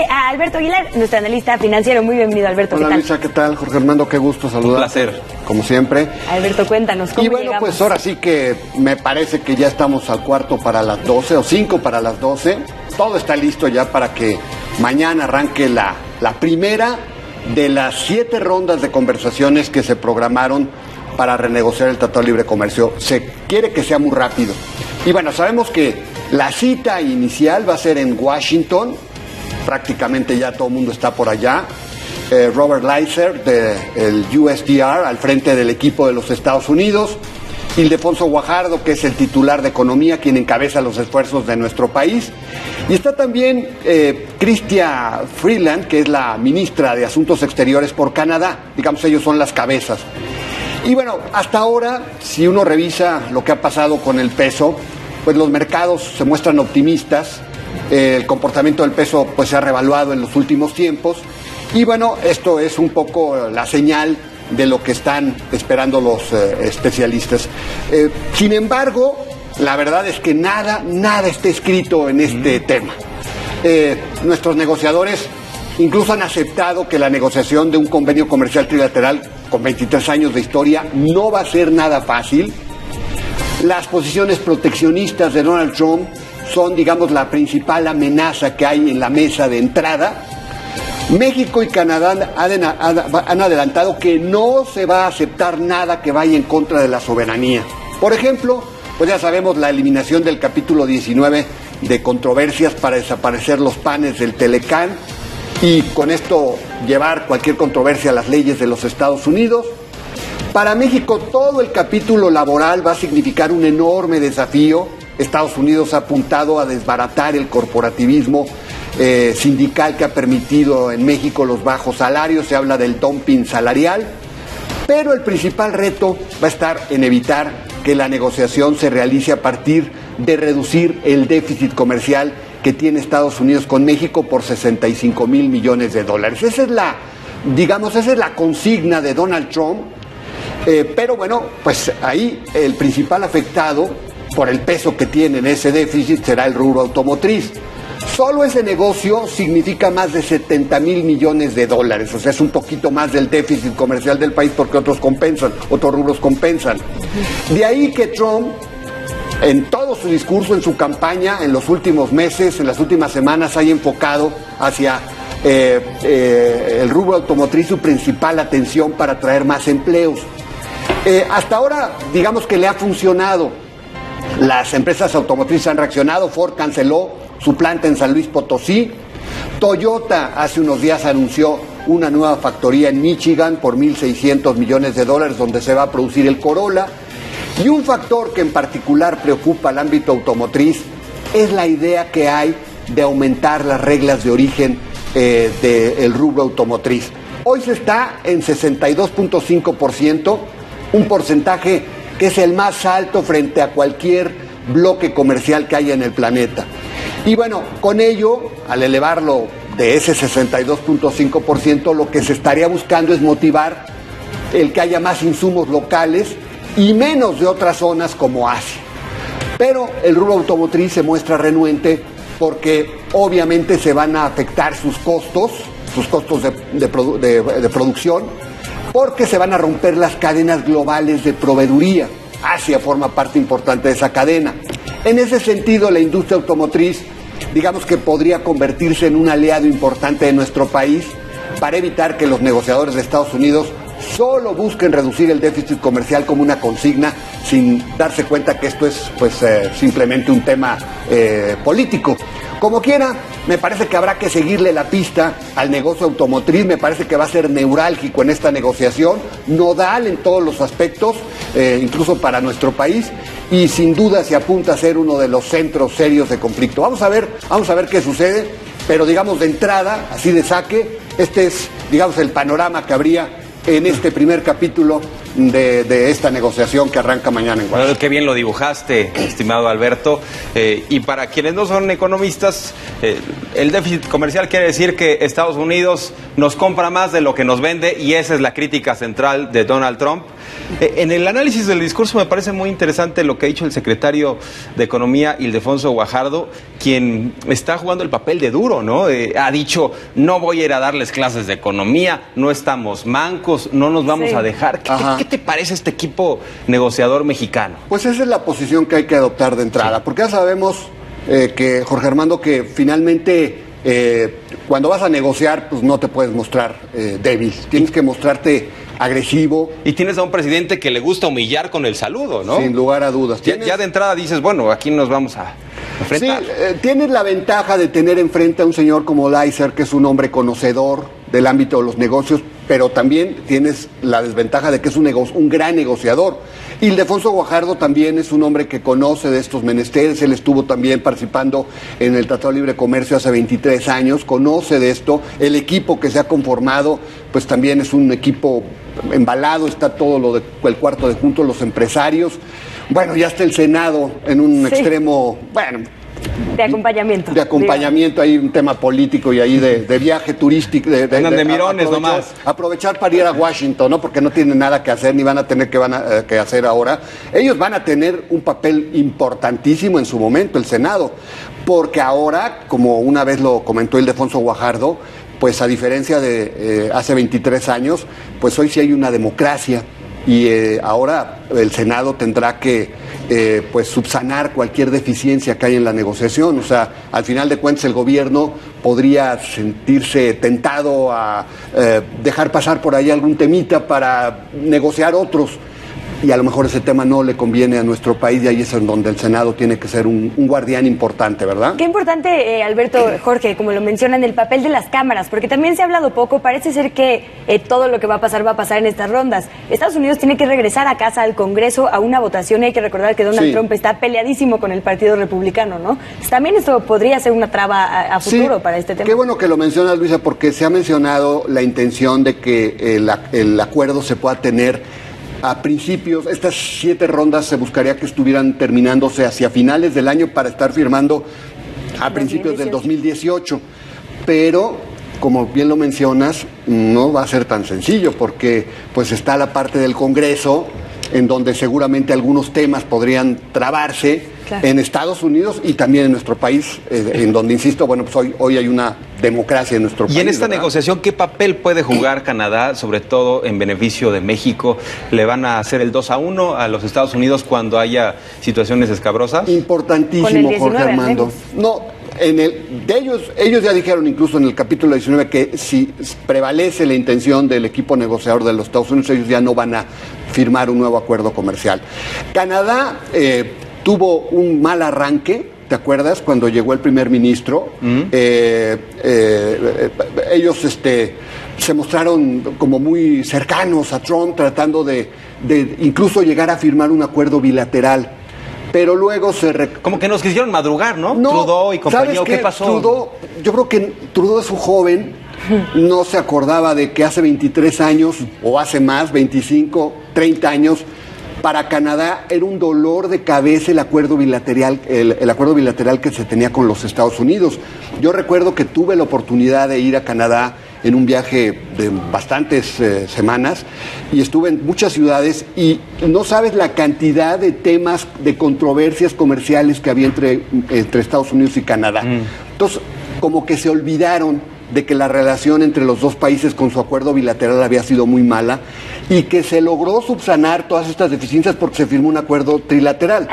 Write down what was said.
A Alberto Aguilar, nuestro analista financiero. Muy bienvenido, Alberto. Hola, ¿qué tal? Luisa, ¿qué tal? Jorge Armando, qué gusto saludarte. Un placer. Como siempre. Alberto, cuéntanos, ¿cómo Y bueno, llegamos? pues ahora sí que me parece que ya estamos al cuarto para las 12 o 5 para las 12. Todo está listo ya para que mañana arranque la primera de las 7 rondas de conversaciones que se programaron para renegociar el Tratado de Libre Comercio. Se quiere que sea muy rápido. Y bueno, sabemos que la cita inicial va a ser en Washington. Prácticamente ya todo el mundo está por allá. Robert Lighthizer del USTR al frente del equipo de los Estados Unidos. Ildefonso Guajardo, que es el titular de Economía, quien encabeza los esfuerzos de nuestro país. Y está también Chrystia Freeland, que es la ministra de Asuntos Exteriores por Canadá. Digamos, ellos son las cabezas. Y bueno, hasta ahora, si uno revisa lo que ha pasado con el peso, pues los mercados se muestran optimistas. El comportamiento del peso pues se ha revaluado en los últimos tiempos y bueno, esto es un poco la señal de lo que están esperando los especialistas. Sin embargo, la verdad es que nada está escrito en este tema. Nuestros negociadores incluso han aceptado que la negociación de un convenio comercial trilateral con 23 años de historia no va a ser nada fácil. Las posiciones proteccionistas de Donald Trump son, digamos, la principal amenaza que hay en la mesa de entrada. México y Canadá han adelantado que no se va a aceptar nada que vaya en contra de la soberanía. Por ejemplo, pues ya sabemos la eliminación del capítulo 19 de controversias para desaparecer los panes del Telecán y con esto llevar cualquier controversia a las leyes de los Estados Unidos. Para México todo el capítulo laboral va a significar un enorme desafío. Estados Unidos ha apuntado a desbaratar el corporativismo sindical que ha permitido en México los bajos salarios, se habla del dumping salarial, pero el principal reto va a estar en evitar que la negociación se realice a partir de reducir el déficit comercial que tiene Estados Unidos con México por 65 mil millones de dólares. Esa es la consigna de Donald Trump, pero bueno, pues ahí el principal afectado por el peso que tiene en ese déficit será el rubro automotriz. Solo ese negocio significa más de 70 mil millones de dólares, o sea, es un poquito más del déficit comercial del país porque otros rubros compensan. De ahí que Trump, en todo su discurso, en su campaña, en los últimos meses, en las últimas semanas, haya enfocado hacia el rubro automotriz su principal atención para atraer más empleos. Hasta ahora, digamos que le ha funcionado. Las empresas automotrices han reaccionado. Ford canceló su planta en San Luis Potosí. Toyota hace unos días anunció una nueva factoría en Michigan por 1.600 millones de dólares donde se va a producir el Corolla. Y un factor que en particular preocupa al ámbito automotriz es la idea que hay de aumentar las reglas de origen del rubro automotriz. Hoy se está en 62.5%, un porcentaje que es el más alto frente a cualquier bloque comercial que haya en el planeta. Y bueno, con ello, al elevarlo de ese 62.5%, lo que se estaría buscando es motivar el que haya más insumos locales y menos de otras zonas como Asia. Pero el rubro automotriz se muestra renuente porque obviamente se van a afectar sus costos de producción, porque se van a romper las cadenas globales de proveeduría. Asia forma parte importante de esa cadena. En ese sentido, la industria automotriz, digamos que podría convertirse en un aliado importante de nuestro país para evitar que los negociadores de Estados Unidos solo busquen reducir el déficit comercial como una consigna, sin darse cuenta que esto es simplemente un tema político. Como quiera, me parece que habrá que seguirle la pista al negocio automotriz. Me parece que va a ser neurálgico en esta negociación, nodal en todos los aspectos, incluso para nuestro país, y sin duda se apunta a ser uno de los centros serios de conflicto. Vamos a ver qué sucede, pero digamos de entrada, así de saque, este es, digamos, el panorama que habría en este primer capítulo de esta negociación que arranca mañana en Washington. Qué bien lo dibujaste, estimado Alberto. Y para quienes no son economistas, el déficit comercial quiere decir que Estados Unidos nos compra más de lo que nos vende, y esa es la crítica central de Donald Trump. En el análisis del discurso me parece muy interesante lo que ha dicho el secretario de Economía, Ildefonso Guajardo, quien está jugando el papel de duro, ¿no? Ha dicho, no voy a ir a darles clases de economía, no estamos mancos, no nos vamos a dejar. ¿Qué te parece este equipo negociador mexicano? Pues esa es la posición que hay que adoptar de entrada, porque ya sabemos que, Jorge Armando, que finalmente cuando vas a negociar, pues no te puedes mostrar débil, tienes que mostrarte agresivo. Y tienes a un presidente que le gusta humillar con el saludo, ¿no? Sin lugar a dudas. Ya de entrada dices, bueno, aquí nos vamos a enfrentar. Sí, tienes la ventaja de tener enfrente a un señor como Leiser, que es un hombre conocedor del ámbito de los negocios, pero también tienes la desventaja de que es un gran negociador. Ildefonso Guajardo también es un hombre que conoce de estos menesteres, él estuvo también participando en el Tratado de Libre Comercio hace 23 años, conoce de esto, el equipo que se ha conformado, pues también es un equipo embalado, está todo el cuarto de juntos, los empresarios, bueno, ya está el Senado en un extremo, bueno, de acompañamiento. De acompañamiento, hay un tema político y ahí de viaje turístico. De mirones nomás. Aprovechar para ir a Washington, ¿no? Porque no tienen nada que hacer, ni van a tener que hacer ahora. Ellos van a tener un papel importantísimo en su momento, el Senado. Porque ahora, como una vez lo comentó Ildefonso Guajardo, pues a diferencia de hace 23 años, pues hoy sí hay una democracia. Y ahora el Senado tendrá que pues subsanar cualquier deficiencia que hay en la negociación. O sea, al final de cuentas el gobierno podría sentirse tentado a dejar pasar por ahí algún temita para negociar otros. Y a lo mejor ese tema no le conviene a nuestro país y ahí es en donde el Senado tiene que ser un guardián importante, ¿verdad? Qué importante, Alberto, Jorge, como lo mencionan, el papel de las cámaras, porque también se ha hablado poco, parece ser que todo lo que va a pasar en estas rondas. Estados Unidos tiene que regresar a casa al Congreso a una votación y hay que recordar que Donald Trump está peleadísimo con el Partido Republicano, ¿no? También esto podría ser una traba a futuro para este tema. Qué bueno que lo mencionas, Luisa, porque se ha mencionado la intención de que el acuerdo se pueda tener a principios. Estas 7 rondas se buscaría que estuvieran terminándose hacia finales del año para estar firmando a principios del 2018. Pero, como bien lo mencionas, no va a ser tan sencillo porque pues está la parte del Congreso en donde seguramente algunos temas podrían trabarse en Estados Unidos y también en nuestro país, en donde, insisto, bueno, pues hoy hay una democracia en nuestro país. Y en esta negociación, ¿qué papel puede jugar Canadá, sobre todo en beneficio de México? ¿Le van a hacer el 2-1 a los Estados Unidos cuando haya situaciones escabrosas? Importantísimo, Jorge Armando. No, ellos ya dijeron incluso en el capítulo 19 que si prevalece la intención del equipo negociador de los Estados Unidos, ellos ya no van a firmar un nuevo acuerdo comercial. Canadá tuvo un mal arranque, ¿te acuerdas? Cuando llegó el primer ministro, ellos se mostraron como muy cercanos a Trump, tratando de incluso llegar a firmar un acuerdo bilateral. Pero luego como que nos quisieron madrugar, ¿no? No, Trudeau y compañía, ¿qué pasó? Trudeau, yo creo que Trudeau es un joven, no se acordaba de que hace 23 años, o hace más, 25, 30 años, para Canadá era un dolor de cabeza el acuerdo bilateral, el acuerdo bilateral que se tenía con los Estados Unidos. Yo recuerdo que tuve la oportunidad de ir a Canadá en un viaje de bastantes semanas y estuve en muchas ciudades y no sabes la cantidad de temas, de controversias comerciales que había entre Estados Unidos y Canadá. Entonces, como que se olvidaron de que la relación entre los dos países con su acuerdo bilateral había sido muy mala y que se logró subsanar todas estas deficiencias porque se firmó un acuerdo trilateral.